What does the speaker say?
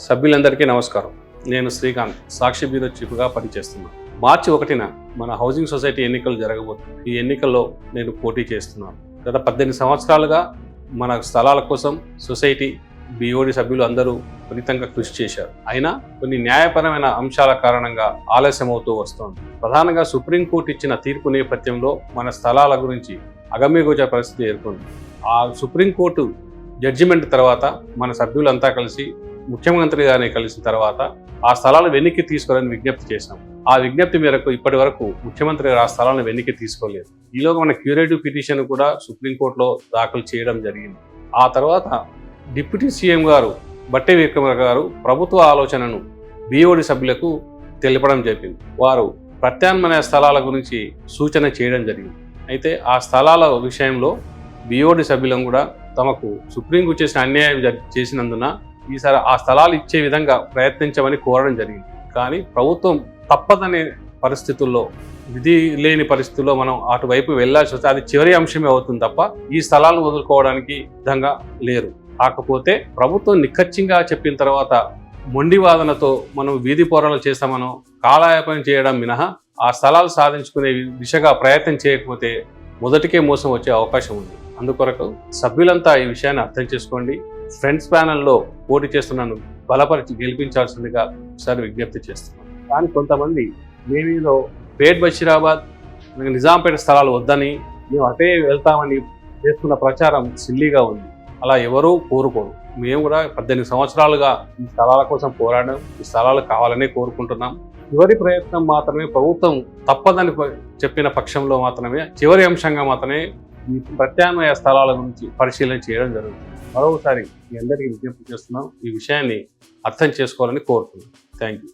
సభ్యులందరికీ నమస్కారం. నేను శ్రీకాంత్, సాక్షి బ్యూరో చీఫ్గా పనిచేస్తున్నాను. మార్చి 1న మన హౌసింగ్ సొసైటీ ఎన్నికలు జరగబోతుంది. ఈ ఎన్నికల్లో నేను పోటీ చేస్తున్నాను. గత 18 సంవత్సరాలుగా మన స్థలాల కోసం సొసైటీ బిఓడి సభ్యులు అందరూ ఫలితంగా కృషి చేశారు. అయినా కొన్ని న్యాయపరమైన అంశాల కారణంగా ఆలస్యం అవుతూ వస్తోంది. ప్రధానంగా సుప్రీంకోర్టు ఇచ్చిన తీర్పు నేపథ్యంలో మన స్థలాల గురించి అగమ్యగోచర పరిస్థితి ఏర్పడింది. ఆ సుప్రీంకోర్టు జడ్జిమెంట్ తర్వాత మన సభ్యులంతా కలిసి ముఖ్యమంత్రి గారిని కలిసిన తర్వాత ఆ స్థలాలు వెనక్కి తీసుకోవాలని విజ్ఞప్తి చేశాం. ఆ విజ్ఞప్తి మేరకు ఇప్పటి వరకు ముఖ్యమంత్రి గారు ఆ స్థలాలను వెనక్కి తీసుకోలేదు. ఈలోగా మన క్యూరేటివ్ పిటిషన్ కూడా సుప్రీంకోర్టులో దాఖలు చేయడం జరిగింది. ఆ తర్వాత డిప్యూటీ సీఎం గారు బట్టి విక్రమార్క గారు ప్రభుత్వ ఆలోచనను బిఓడి సభ్యులకు తెలపడం జరిగింది. వారు ప్రత్యామ్నాయ స్థలాల గురించి సూచన చేయడం జరిగింది. అయితే ఆ స్థలాల విషయంలో బిఓడి సభ్యులను కూడా తమకు సుప్రీంకు చేసిన అన్యాయం చేసినందున ఈసారి ఆ స్థలాలు ఇచ్చే విధంగా ప్రయత్నించమని కోరడం జరిగింది. కానీ ప్రభుత్వం తప్పదనే పరిస్థితుల్లో, విధి లేని పరిస్థితుల్లో మనం అటువైపు వెళ్లాల్సి వస్తే అది చివరి అంశమే అవుతుంది తప్ప ఈ స్థలాలను వదులుకోవడానికి విధంగా లేరు. కాకపోతే ప్రభుత్వం నిక్కచ్చిగా చెప్పిన తర్వాత మొండి వాదనతో మనం వీధి పోరాటాలు చేస్తామనో కాలయాపన చేయడం మినహా ఆ స్థలాలు సాధించుకునే దిశగా ప్రయత్నం చేయకపోతే మొదటికే మోసం వచ్చే అవకాశం ఉంది. అందుకొరకు సభ్యులంతా ఈ విషయాన్ని అర్థం చేసుకోండి. ఫ్రెండ్స్ ప్యానెల్లో పోటీ చేస్తున్నాను, బలపరిచి గెలిపించాల్సిందిగా ఒకసారి విజ్ఞప్తి చేస్తున్నాను. కానీ కొంతమంది మేమేదో పేట్ బషీరాబాద్, నిజాంపేట స్థలాలు వద్దని మేము అటే వెళ్తామని చేస్తున్న ప్రచారం సిల్లీగా ఉంది. అలా ఎవరూ కోరుకోరు. మేము కూడా 18 సంవత్సరాలుగా ఈ స్థలాల కోసం పోరాడాం. ఈ స్థలాలు కావాలనే కోరుకుంటున్నాం. చివరి ప్రయత్నం మాత్రమే ప్రభుత్వం తప్పదని చెప్పిన పక్షంలో మాత్రమే చివరి అంశంగా మాత్రమే ఈ ప్రత్యామ్నాయ స్థలాల గురించి పరిశీలన చేయడం జరుగుతుంది. మరోసారి మీ అందరికీ విజ్ఞప్తి చేస్తున్నాం, ఈ విషయాన్ని అర్థం చేసుకోవాలని కోరుతున్నాం. Thank you.